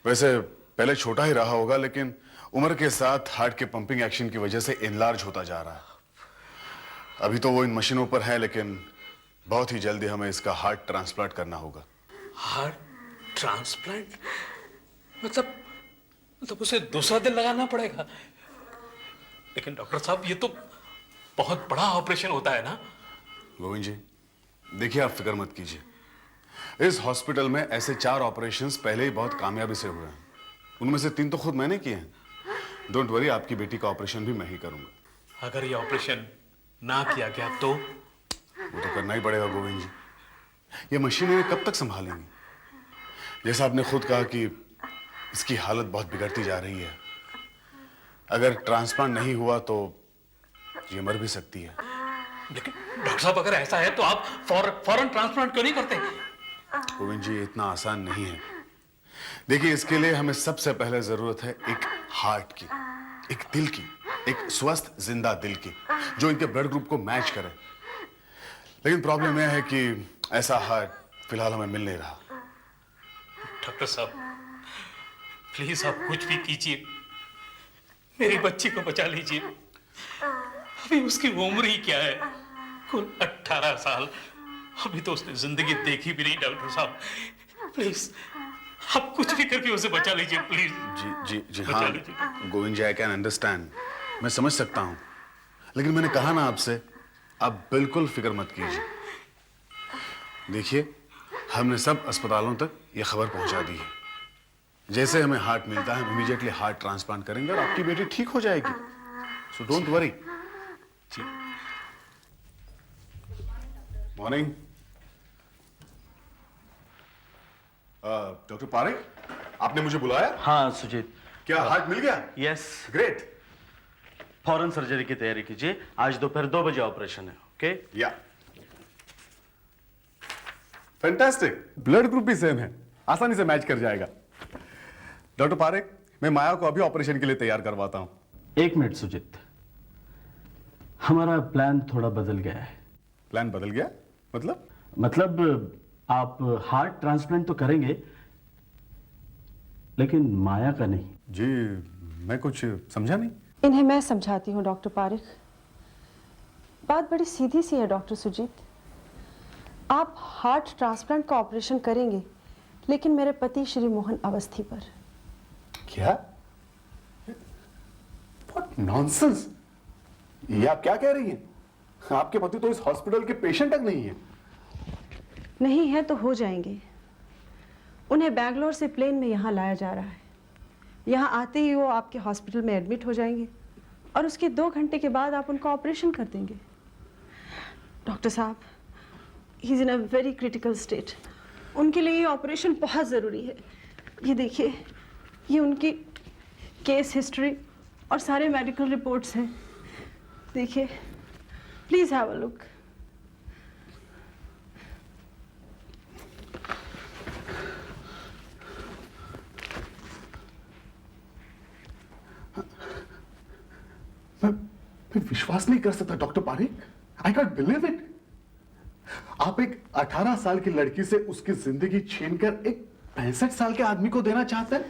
वैसे पहले छोटा ही रहा होगा, लेकिन उम्र के साथ हार्ट के पंपिंग एक्शन की वजह से इनलार्ज होता जा रहा है। अभी तो वो इन मशीनों पर है, लेकिन बहुत ही जल्दी हमें इसका हार्ट ट्रांसप्लांट करना होगा। Heart transplant? मतलब उसे दूसरा दिल लगाना पड़ेगा। लेकिन डॉक्टर साहब, ये तो बहुत बड़ा ऑपरेशन होता है ना? गोविंद जी, देखिए, आप फिक्र मत कीजिए। इस हॉस्पिटल में ऐसे 4 ऑपरेशंस पहले ही बहुत कामयाबी से हुए हैं। उनमें से 3 तो खुद मैंने किए हैं। डोंट वरी, आपकी बेटी का ऑपरेशन भी मैं ही करूंगा। अगर ये ऑपरेशन ना किया गया तो? वो तो करना ही पड़ेगा गोविंद जी। ये मशीनें कब तक संभालेंगी? जैसा आपने खुद कहा कि इसकी हालत बहुत बिगड़ती जा रही है। अगर ट्रांसप्लांट नहीं हुआ तो ये मर भी सकती है। लेकिन डॉक्टर साहब, अगर ऐसा है तो आप फौरन ट्रांसप्लांट क्यों नहीं करते? गोविंद जी, इतना आसान नहीं है। देखिए, इसके लिए हमें सबसे पहले जरूरत है एक हार्ट की, एक दिल की, एक स्वस्थ जिंदा दिल की, जो इनके ब्लड ग्रुप को मैच करे। लेकिन प्रॉब्लम यह है कि ऐसा हार्ट फिलहाल हमें मिल नहीं रहा। डॉक्टर साहब, प्लीज आप कुछ भी कीजिए, मेरी बच्ची को बचा लीजिए। अभी उसकी उम्र ही क्या है, कुल 18 साल। अभी तो उसने जिंदगी देखी भी नहीं। डॉक्टर साहब, प्लीज आप कुछ भी करके उसे बचा लीजिए, प्लीज। जी जी जी बचा हाँ लीजिए। गोविंद जी, आई कैन अंडरस्टैंड, मैं समझ सकता हूं। लेकिन मैंने कहा ना आपसे, आप बिल्कुल फिक्र मत कीजिए। देखिए, हमने सब अस्पतालों तक ये खबर पहुंचा दी है। जैसे हमें हार्ट मिलता है, हम इमीडिएटली हार्ट ट्रांसप्लांट करेंगे और आपकी बेटी ठीक हो जाएगी। So don't worry. Morning. Doctor Parekh, आपने मुझे बुलाया? हाँ सुजीत। क्या हार्ट मिल गया? यस। ग्रेट। फौरन सर्जरी की तैयारी कीजिए। आज दोपहर 2 बजे ऑपरेशन है। ओके? या फैंटास्टिक। ब्लड ग्रुप भी सेम है, आसानी से मैच कर जाएगा। डॉक्टर पारेख, मैं माया को अभी ऑपरेशन के लिए तैयार करवाता हूं। 1 मिनट सुजीत, हमारा प्लान थोड़ा बदल गया है। प्लान बदल गया? मतलब आप हार्ट ट्रांसप्लांट तो करेंगे, लेकिन माया का नहीं। जी, मैं कुछ समझा नहीं। इन्हें मैं समझाती हूँ डॉक्टर पारेख। बात बड़ी सीधी सी है डॉक्टर सुजीत। आप हार्ट ट्रांसप्लांट का ऑपरेशन करेंगे, लेकिन मेरे पति श्री मोहन अवस्थी पर। क्या? What nonsense! ये आप क्या कह रही हैं? आपके पति तो इस हॉस्पिटल के पेशेंट तक नहीं है। नहीं है तो हो जाएंगे। उन्हें बैंगलोर से प्लेन में यहाँ लाया जा रहा है। यहाँ आते ही वो आपके हॉस्पिटल में एडमिट हो जाएंगे और उसके 2 घंटे के बाद आप उनका ऑपरेशन कर देंगे। डॉक्टर साहब, he is in a very critical state. उनके लिए ये ऑपरेशन बहुत ज़रूरी है। ये देखिए, ये उनकी केस हिस्ट्री और सारे मेडिकल रिपोर्ट्स हैं। देखिए, प्लीज हैव अ लुक। मैं विश्वास नहीं कर सकता doctor Parekh. I can't believe it. आप एक 18 साल की लड़की से उसकी जिंदगी छीनकर एक 65 साल के आदमी को देना चाहते हैं,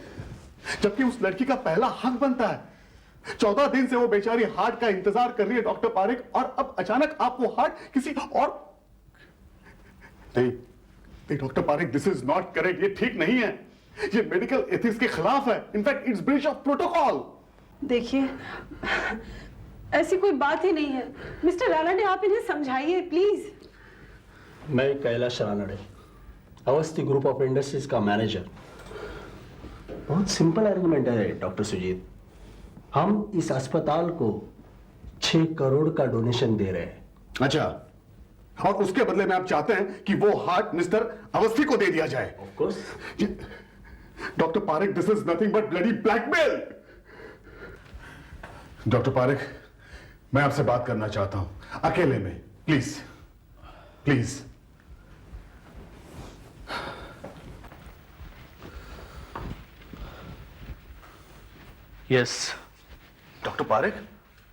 जबकि उस लड़की का पहला हक बनता है। 14 दिन से वो बेचारी हार्ट का इंतजार कर रही है डॉक्टर पारेख, और अब अचानक आप वो हार्ट किसी और। नहीं doctor Parekh, this is not correct. ये ठीक नहीं है। ये मेडिकल एथिक्स के खिलाफ है। In fact it's breach of protocol. देखिए, ऐसी कोई बात ही नहीं है। मिस्टर रानडे, आप इन्हें समझाइए प्लीज। मैं Kailash Ranade, Awasthi group of industries का मैनेजर। बहुत सिंपल आर्गुमेंट है डॉक्टर सुजीत। हम इस अस्पताल को 6 करोड़ का डोनेशन दे रहे हैं। अच्छा, और उसके बदले में आप चाहते हैं कि वो हार्ट मिस्टर अवस्थी को दे दिया जाए? Of course. Doctor Parekh, this is nothing but bloody blackmail. Doctor Parekh, मैं आपसे बात करना चाहता हूं अकेले में, please please. Yes. Doctor Parekh,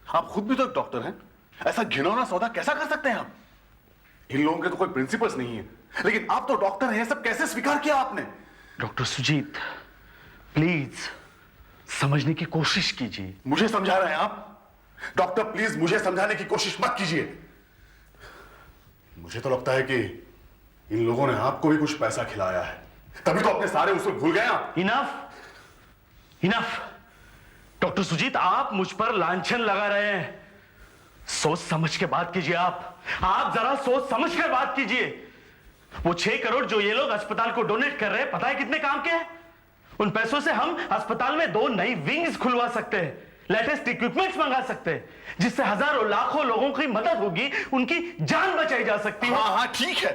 आप खुद भी तो एक डॉक्टर हैं। ऐसा घिनौना सौदा कैसा कर सकते हैं आप? इन लोगों के तो कोई प्रिंसिपल्स नहीं है, लेकिन आप तो डॉक्टर हैं। सब कैसे स्वीकार किया आपने? डॉक्टर सुजीत, प्लीज समझने की कोशिश कीजिए। मुझे समझा रहे हैं आप? डॉक्टर प्लीज मुझे समझाने की कोशिश मत कीजिए। मुझे तो लगता है कि इन लोगों ने आपको भी कुछ पैसा खिलाया है, तभी तो अपने सारे उसूल भूल गए आप। इनफ इनफ डॉक्टर सुजीत, आप मुझ पर लांछन लगा रहे हैं। सोच समझ के बात कीजिए। आप जरा सोच समझ कर बात कीजिए। वो 6 करोड़ जो ये लोग अस्पताल को डोनेट कर रहे हैं, पता है कितने काम के हैं? उन पैसों से हम अस्पताल में 2 नई विंग्स खुलवा सकते हैं, लेटेस्ट इक्विपमेंट्स मंगा सकते हैं, जिससे हजारों लाखों लोगों की मदद होगी, उनकी जान बचाई जा सकती है। हाँ ठीक है,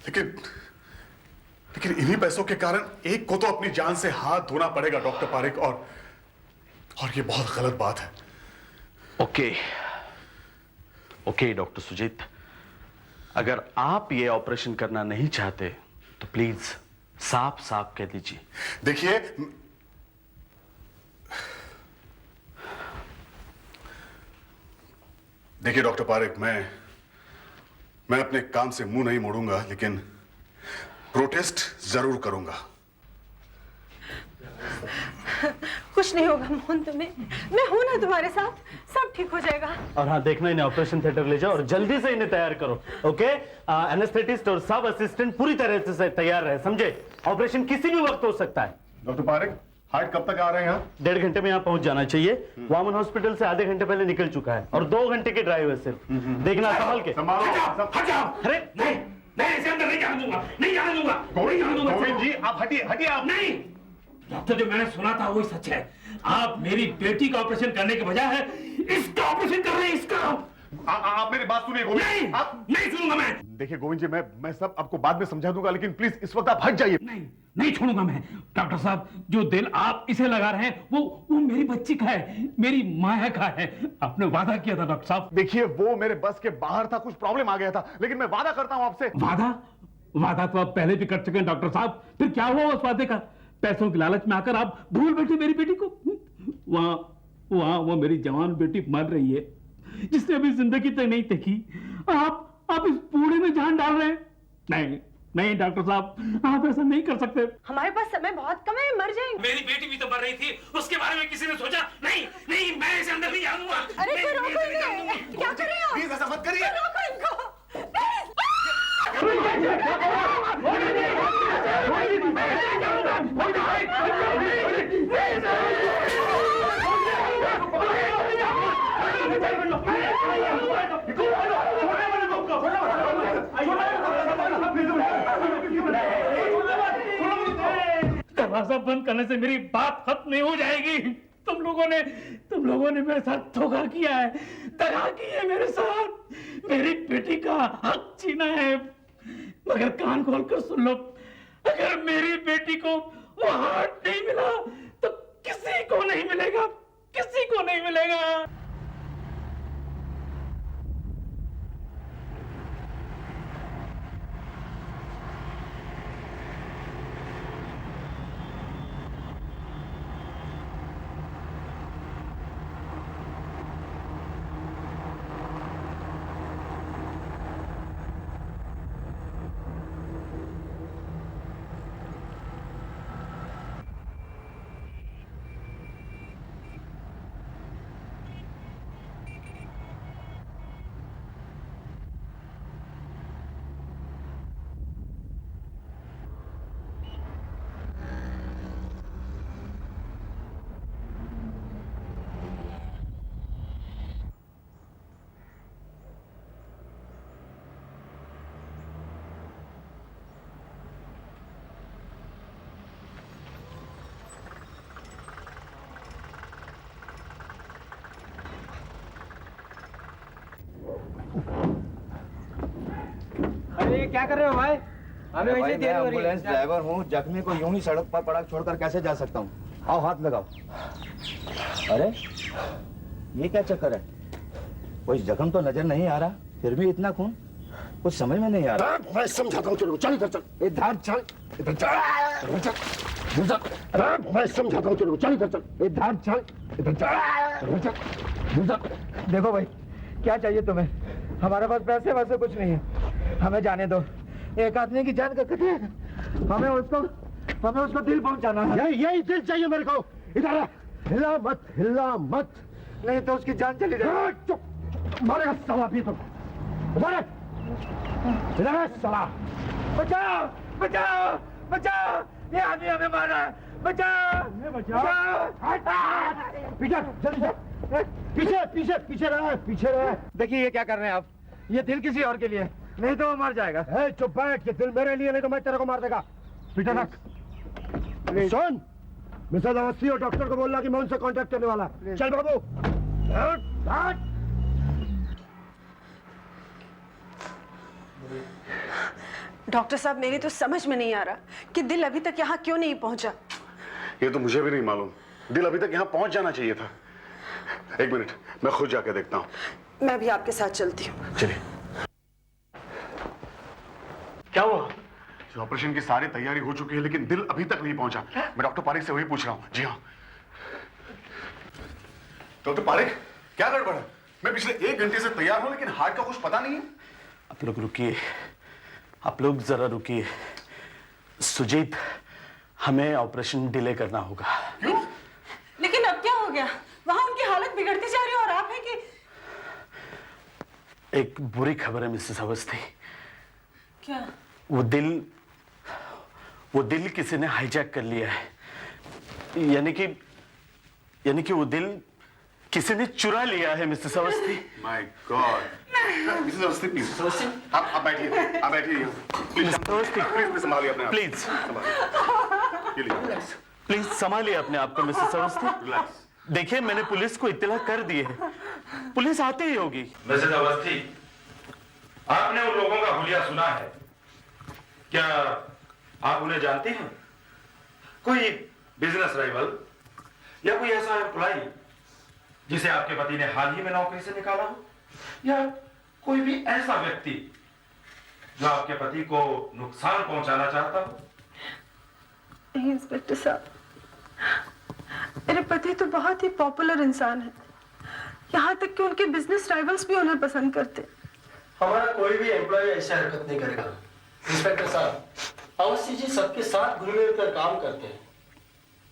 लेकिन इन्हीं पैसों के कारण एक को तो अपनी जान से हाथ धोना पड़ेगा डॉक्टर पारिक, और ये बहुत गलत बात है। ओके डॉक्टर सुजीत, अगर आप ये ऑपरेशन करना नहीं चाहते तो प्लीज साफ साफ कह दीजिए। देखिए डॉक्टर पारिक, मैं अपने काम से मुंह नहीं मोड़ूंगा, लेकिन प्रोटेस्ट जरूर करूंगा। कुछ नहीं होगा मोहन तुम्हें, मैं हूं ना तुम्हारे साथ, सब ठीक हो जाएगा। और हाँ, देखना इन्हें ऑपरेशन थिएटर ले जाओ और जल्दी से इन्हें तैयार करो। ओके, एनेस्थेटिस्ट और सब असिस्टेंट पूरी तरह से तैयार रहे, समझे? ऑपरेशन किसी भी वक्त हो सकता है। डॉक्टर पारिक, हार्ट कब तक आ रहे हैं यहाँ? 1.5 घंटे में यहाँ पहुंच जाना चाहिए। वामन हॉस्पिटल से आधे घंटे पहले निकल चुका है और 2 घंटे की ड्राइव है सिर्फ। देखना संभल के। हट जाओ। अरे नहीं इसे अंदर नहीं जाने दूंगा, नहीं जाने दूंगा, नहीं जाने दूंगा। गोविंद जी आप हटिए आप। नहीं, डॉक्टर जो मैंने सुना था वही सच है। आप मेरी बेटी का ऑपरेशन करने के बजाय इसका ऑपरेशन कर रहे हैं, इसका। आप मेरी बात सुनिए गोविंद। नहीं, आप नहीं सुनूंगा मैं। देखिए गोविंद जी, मैं सब आपको बाद में समझा दूंगा, लेकिन प्लीज इस वक्त आप हट जाइए। नहीं छोड़ूंगा मैं। डॉक्टर साहब, जो दिल आप इसे लगा रहे हैं वो मेरी बच्ची का है, मेरी माया का है। आपने वादा किया था डॉक्टर साहब। देखिए वो मेरे बस के बाहर था, कुछ प्रॉब्लम आ गया था, लेकिन मैं वादा करता हूं आपसे। वादा तो आप पहले भी कर चुके हैं डॉक्टर साहब। फिर क्या हुआ उस वादे का? पैसों की लालच में आकर आप भूल बैठे मेरी बेटी को। वहां वो मेरी जवान बेटी मर रही है, जिसने अभी जिंदगी तक नहीं देखी। आप इस बूढ़े में जान डाल रहे हैं। नहीं डॉक्टर साहब, आप ऐसा नहीं कर सकते। हमारे पास समय बहुत कम है, मर जाएंगे। मेरी बेटी भी तो मर रही थी, उसके बारे में किसी ने सोचा? नहीं मैं इसे अंदर नहीं जाऊंगा। अरे तो रोको इन्हें, क्या कर रहे हो? प्लीज ऐसा मत करिए। रोको इनको। दरवाजा बंद करने से मेरी बात खत्म नहीं हो जाएगी। तुम लोगों ने मेरे साथ धोखा किया है, दगा की है मेरे साथ। मेरी बेटी का हक छीना है। मगर कान खोलकर सुन लो, अगर मेरी बेटी को वो हार्ट नहीं मिला तो किसी को नहीं मिलेगा, किसी को नहीं मिलेगा। अरे क्या कर रहे हो भाई? अरे भाई मैं एम्बुलेंस ड्राइवर हूँ, जख्मी को यूं ही सड़क पर पड़ा छोड़कर कैसे जा सकता हूँ? आओ हाथ लगाओ। अरे ये क्या चक्कर है? कोई जख्म तो नजर नहीं आ रहा, फिर भी इतना खून, कुछ समझ में नहीं आ रहा। मैं समझाता हूँ, चलो चल इधर चल, इधर चल, इधर चल, इधर चल, इधर चल। अरे मैं समझाता हूँ, चलो चल इधर चल, इधर चल, इधर चल, इधर चल, इधर चल। देखो भाई, क्या चाहिए तुम्हें? हमारे पास पैसे वैसे कुछ नहीं है, हमें जाने दो। एक आदमी की जान का खतरा है, हमें उसको हमें उसको दिल पहुंचाना है। यही दिल चाहिए मेरे को। इधर आ, हिला मत, हिला मत, नहीं तो उसकी जान चली जाएगी। चुप, मारेगा साला भी तुम। इधर साला। बचाओ, बचाओ, बचाओ, ये आदमी हमें मार रहा है। बचाओ, बचाओ, पीछे, जल्दी से, पीछे, पीछे, पीछे रहा है, पीछे रहा है। देखिए ये क्या कर रहे हैं आप, ये दिल किसी और के लिए, नहीं तो वो मर जाएगा। चुप बैठ, ये दिल मेरे लिए, नहीं तो मैं तेरे को मार देगा। पीछे रख। सुन, मिसेस अवस्थी और डॉक्टर को बोलना कि मैं उनसे कांटेक्ट करने वाला। चल बाबू। डॉक्टर साहब, मेरी तो समझ में नहीं आ रहा कि दिल अभी तक यहाँ क्यों नहीं पहुंचा। ये तो मुझे भी नहीं मालूम। दिल अभी तक यहाँ पहुंच जाना चाहिए था। एक मिनट, मैं खुद जाके देखता हूँ। मैं भी आपके साथ चलती हूँ। चलिए। क्या हुआ? ऑपरेशन की सारी तैयारी हो चुकी है, लेकिन दिल अभी तक नहीं पहुंचा। मैं डॉक्टर पारिक से वही पूछ रहा हूँ। जी हाँ डॉक्टर पारिक, क्या गड़बड़ है? मैं पिछले 1 घंटे से तैयार हूं, लेकिन हार्ट का कुछ पता नहीं है। आप लोग रुकिए, आप लोग जरा रुकिए। सुजीत, हमें ऑपरेशन डिले करना होगा। क्यों? लेकिन अब क्या हो गया? वहां उनकी हालत बिगड़ती जा रही है और आप हैं कि... एक बुरी खबर है मिसेस अवस्थी। क्या? वो दिल किसी ने हाईजैक कर लिया है। यानी कि वो दिल किसी ने चुरा लिया है Mrs Awasthi. My God. Mrs Awasthi, please आप बैठिए, आप बैठिए। प्लीज प्लीज संभालिए अपने आप। प्लीज प्लीज प्लीज संभालिए अपने आप को मिसेस अवस्थी। रिलैक्स। देखिए, मैंने पुलिस को इत्तला कर दी है, पुलिस आती ही होगी। मिसेस अवस्थी, आपने उन लोगों का हुलिया सुना है? क्या आप उन्हें जानते हैं? कोई बिजनेस राइवल या कोई ऐसा एम्प्लॉय जिसे आपके पति ने हाल ही में नौकरी से निकाला हो, या कोई भी ऐसा व्यक्ति जो आपके पति को नुकसान पहुंचाना चाहता हो? नहीं इंस्पेक्टर साहब, मेरे पति तो बहुत ही पॉपुलर इंसान है। यहाँ तक कि उनके बिजनेस राइवल्स भी उन्हें पसंद करते। हमारा कोई भी एम्प्लॉय ऐसी हरकत नहीं करेगा। इंस्पेक्टर साहब, अवस्थी जी सबके साथ घुल मिल कर काम करते हैं,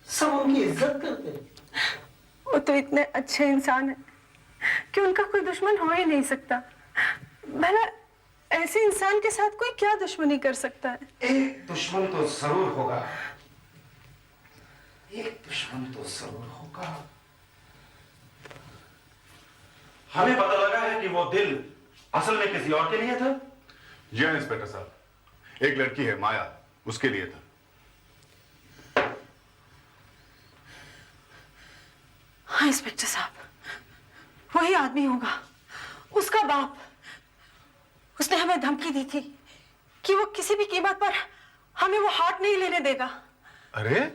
सब उनकी इज्जत करते हैं। वो तो इतने अच्छे इंसान हैं कि उनका कोई दुश्मन हो ही नहीं सकता। भला ऐसे इंसान के साथ कोई क्या दुश्मनी कर सकता है? एक दुश्मन तो जरूर होगा, एक दुश्मन तो जरूर होगा। हमें पता लगा है कि वो दिल असल में किसी और के लिए था। जी हाँ इंस्पेक्टर साहब, एक लड़की है माया, उसके लिए था। हाँ इंस्पेक्टर साहब, वही आदमी होगा, उसका बाप। उसने हमें धमकी दी थी कि वो किसी भी कीमत पर हमें वो हार्ट नहीं लेने देगा। अरे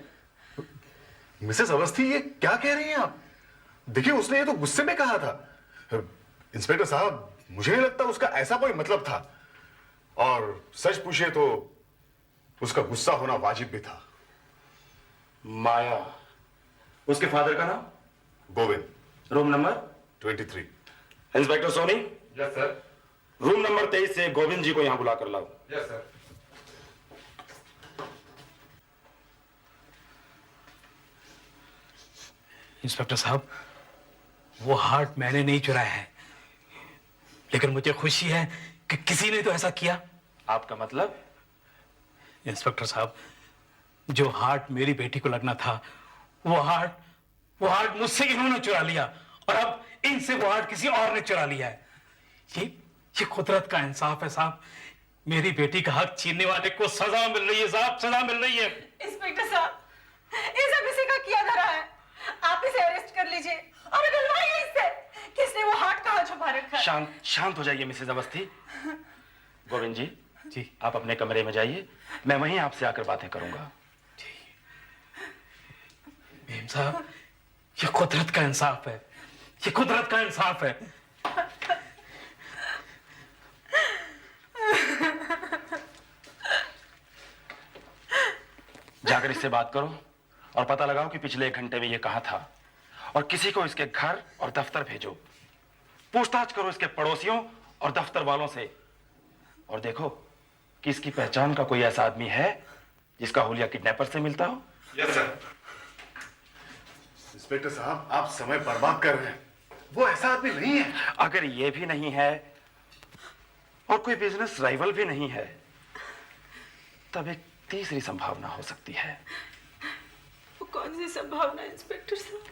मिसेस अवस्थी, ये क्या कह रही हैं आप? देखिए, उसने ये तो गुस्से में कहा था। इंस्पेक्टर साहब, मुझे नहीं लगता उसका ऐसा कोई मतलब था, और सच पूछे तो उसका गुस्सा होना वाजिब भी था। माया, उसके फादर का नाम? Govind. Room number 23। Inspector Soni. Yes sir. Room number 23 से गोविंद जी को यहां बुला कर लाओ। Yes sir. इंस्पेक्टर साहब, वो हार्ट मैंने नहीं चुराया है, लेकिन मुझे खुशी है कि किसी ने तो ऐसा किया। आपका मतलब? इंस्पेक्टर साहब, जो हार्ट मेरी बेटी को लगना था, वो हार्ट मुझसे इन्होंने चुरा लिया, और अब इनसे वो हार्ट किसी और ने चुरा लिया है। ये कुदरत का इंसाफ है साहब। मेरी बेटी का हक छीनने वाले को सजा मिल रही है साहब, सजा मिल रही है। इंस्पेक्टर साहब, ये सब इसी का किया धरा है। आप इसे अरेस्ट कर लीजिए और निकलवाइए इससे कि इसने वो हार्ट कहाँ छुपा रखा है। शांत हो जाइए मिसेस अवस्थी। गोविंद जी, जी आप अपने कमरे में जाइए, मैं वहीं आपसे आकर बातें करूंगा। भीम साहब, ये कुदरत का इंसाफ है, ये कुदरत का इंसाफ है। जाकर इससे बात करो और पता लगाओ कि पिछले 1 घंटे में ये कहां था, और किसी को इसके घर और दफ्तर भेजो। पूछताछ करो इसके पड़ोसियों और दफ्तर वालों से, और देखो कि इसकी पहचान का कोई ऐसा आदमी है जिसका हुलिया किडनैपर से मिलता हो? Yes sir. इंस्पेक्टर साहब, आप समय बर्बाद कर रहे हैं। वो ऐसा आदमी नहीं है। अगर ये भी नहीं है और कोई बिजनेस राइवल भी नहीं है, तब एक तीसरी संभावना हो सकती है। वो कौन सी संभावना इंस्पेक्टर साहब?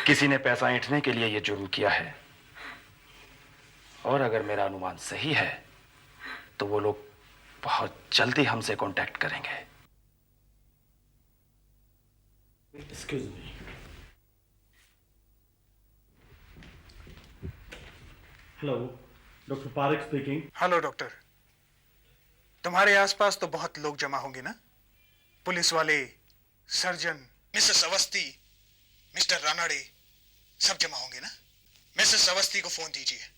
किसी ने पैसा ऐंठने के लिए यह जुर्म किया है, और अगर मेरा अनुमान सही है तो वो लोग बहुत जल्दी हमसे कांटेक्ट करेंगे। Excuse me. Hello, doctor Parekh speaking. Hello doctor, तुम्हारे आसपास तो बहुत लोग जमा होंगे ना? पुलिस वाले, surgeon, Mrs Awasthi, mister Ranade, सब जमा होंगे ना? मिसेस अवस्थी को फोन दीजिए।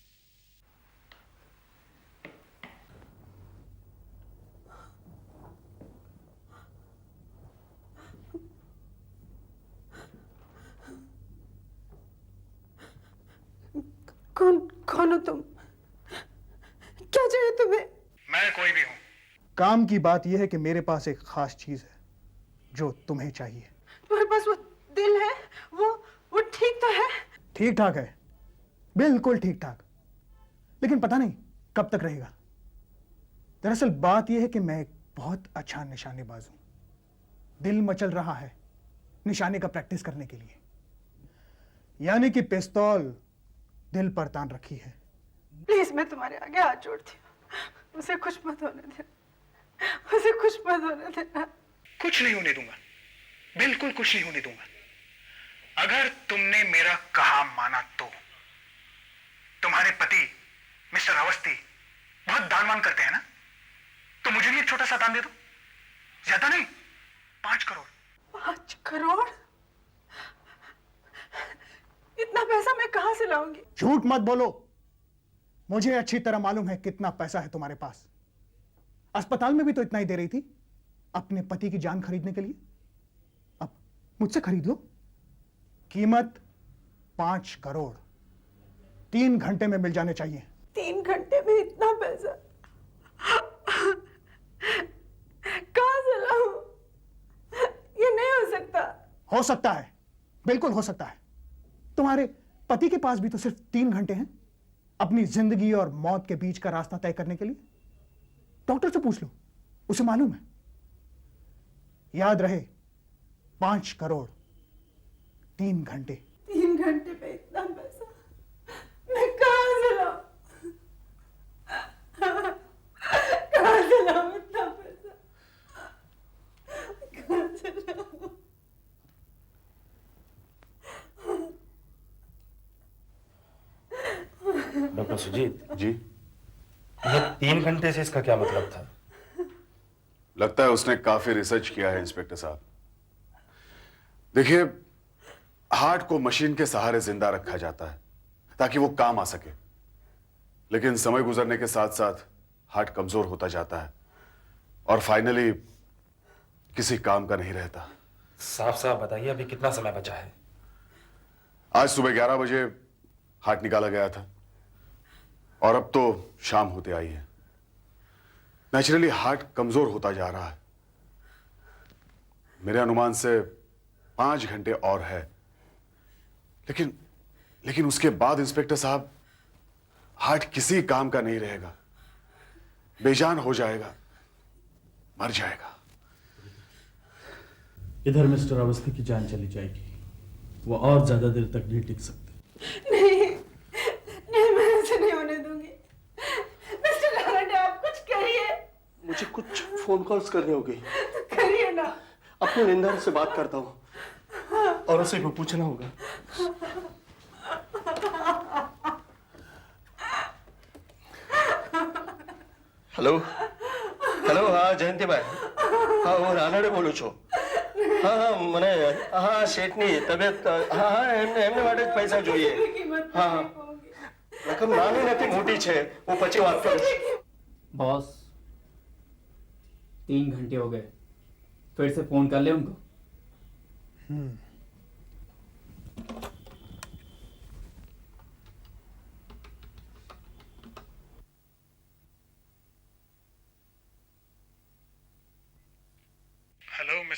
कौन हो तुम? क्या चाहिए तुम्हें? मैं कोई भी हूं। काम की बात यह है कि मेरे पास एक खास चीज है जो तुम्हें चाहिए। तुम्हारे पास वो दिल है? वो ठीक तो है? ठीक ठाक है, बिल्कुल ठीक ठाक, लेकिन पता नहीं कब तक रहेगा। दरअसल बात यह है कि मैं एक बहुत अच्छा निशानेबाज हूं। दिल मचल रहा है निशाने का प्रैक्टिस करने के लिए, यानी कि पिस्तौल दिल पर तान रखी है। प्लीज, मैं तुम्हारे आगे हाथ जोड़ती हूँ, उसे कुछ मत होने देना, उसे कुछ मत होने देना। कुछ नहीं होने दूंगा, बिल्कुल कुछ नहीं होने दूंगा। अगर तुमने मेरा कहा माना तो। तुम्हारे पति मिस्टर अवस्थी बहुत दानवान करते हैं ना, तो मुझे भी एक छोटा सा दान दे दो। ज्यादा नहीं, 5 करोड़। 5 करोड़? इतना पैसा मैं कहां से लाऊंगी? झूठ मत बोलो, मुझे अच्छी तरह मालूम है कितना पैसा है तुम्हारे पास। अस्पताल में भी तो इतना ही दे रही थी अपने पति की जान खरीदने के लिए। अब मुझसे खरीद लो। कीमत 5 करोड़ 3 घंटे में मिल जाने चाहिए। 3 घंटे में इतना पैसा कहां से लाऊं? ये नहीं हो सकता। हो सकता है, बिल्कुल हो सकता है। तुम्हारे पति के पास भी तो सिर्फ 3 घंटे हैं अपनी जिंदगी और मौत के बीच का रास्ता तय करने के लिए। डॉक्टर से पूछ लो, उसे मालूम है। याद रहे, 5 करोड़ 3 घंटे। 3 घंटे में इतना पैसा मैं कहां से लाऊं? कहां से लाऊं इतना पैसा? कहां से लाऊं? डॉक्टर सुजीत जी, ये 3 घंटे से इसका क्या मतलब था? लगता है उसने काफी रिसर्च किया है इंस्पेक्टर साहब। देखिए, हार्ट को मशीन के सहारे जिंदा रखा जाता है ताकि वो काम आ सके, लेकिन समय गुजरने के साथ साथ हार्ट कमजोर होता जाता है और फाइनली किसी काम का नहीं रहता। साफ साफ बताइए, अभी कितना समय बचा है? आज सुबह 11 बजे हार्ट निकाला गया था और अब तो शाम होते आई है। नेचुरली हार्ट कमजोर होता जा रहा है। मेरे अनुमान से 5 घंटे और है, लेकिन उसके बाद इंस्पेक्टर साहब हार्ट किसी काम का नहीं रहेगा, बेजान हो जाएगा, मर जाएगा। इधर मिस्टर अवस्थी की जान चली जाएगी, वो और ज्यादा देर तक नहीं टिक सकते। नहीं, मैं ऐसे नहीं होने दूंगी। मिस्टर रानाडे, आप कुछ करिए। मुझे कुछ फोन कॉल्स करनी होगी। तो करिए ना। अपने निंदा से बात करता हूँ और उसे भी पूछना होगा। हेलो हेलो, हाँ जयंती भाई, हाँ હું રાનાડે બોલું છું। હા હા મને હા શેઠની તબિયત, હા હા એમને માટે જ પૈસા જોઈએ। હા હા, રકમ નાની નથી મોટી છે, હું પછી વાત કરું। बॉस 3 घंटे हो गए, फिर से फोन कर ले उनको।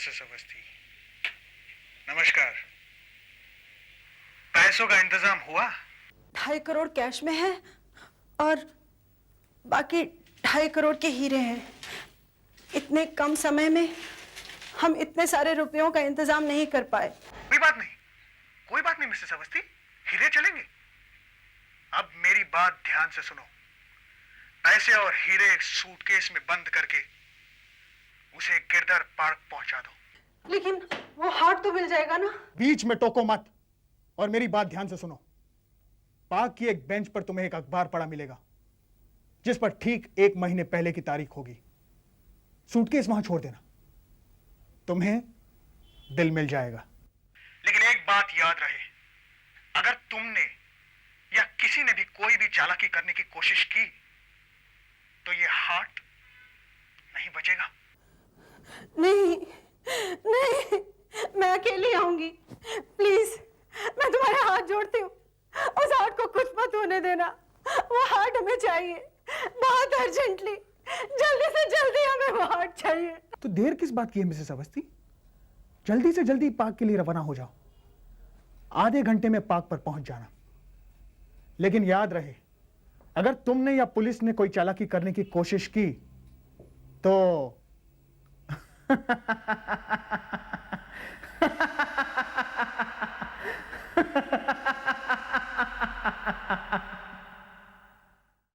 मिसेस अवस्थी। नमस्कार। पैसों का इंतजाम हुआ? 2.5 करोड़ कैश में है और बाकी 2.5 करोड़ के हीरे हैं। इतने कम समय में हम इतने सारे रुपयों का इंतजाम नहीं कर पाए। कोई बात नहीं मिसेस अवस्थी, हीरे चलेंगे। अब मेरी बात ध्यान से सुनो। पैसे और हीरे एक सूटकेस में बंद करके उसे गिरधर पार्क पहुंचा दो। लेकिन वो हार्ट तो मिल जाएगा ना? बीच में टोको मत और मेरी बात ध्यान से सुनो। पार्क की एक बेंच पर तुम्हें एक अखबार पड़ा मिलेगा जिस पर ठीक 1 महीने पहले की तारीख होगी। सूटकेस वहां छोड़ देना, तुम्हें दिल मिल जाएगा। लेकिन एक बात याद रहे, अगर तुमने या किसी ने भी कोई भी चालाकी करने की कोशिश की तो ये हार्ट नहीं बचेगा। नहीं, मैं अकेली आऊंगी। प्लीज, मैं तुम्हारे हाथ जोड़ती हूँ। उस हार्ट को कुछ मत होने देना। वो हार्ट हमें चाहिए, बहुत अर्जेंटली। जल्दी से जल्दी हमें वो हार्ट चाहिए। तो देर किस बात की है मिसेस अवस्थी? जल्दी से जल्दी पार्क के लिए रवाना हो जाओ। आधे घंटे में पार्क पर पहुंच जाना। लेकिन याद रहे, अगर तुमने या पुलिस ने कोई चालाकी करने की कोशिश की तो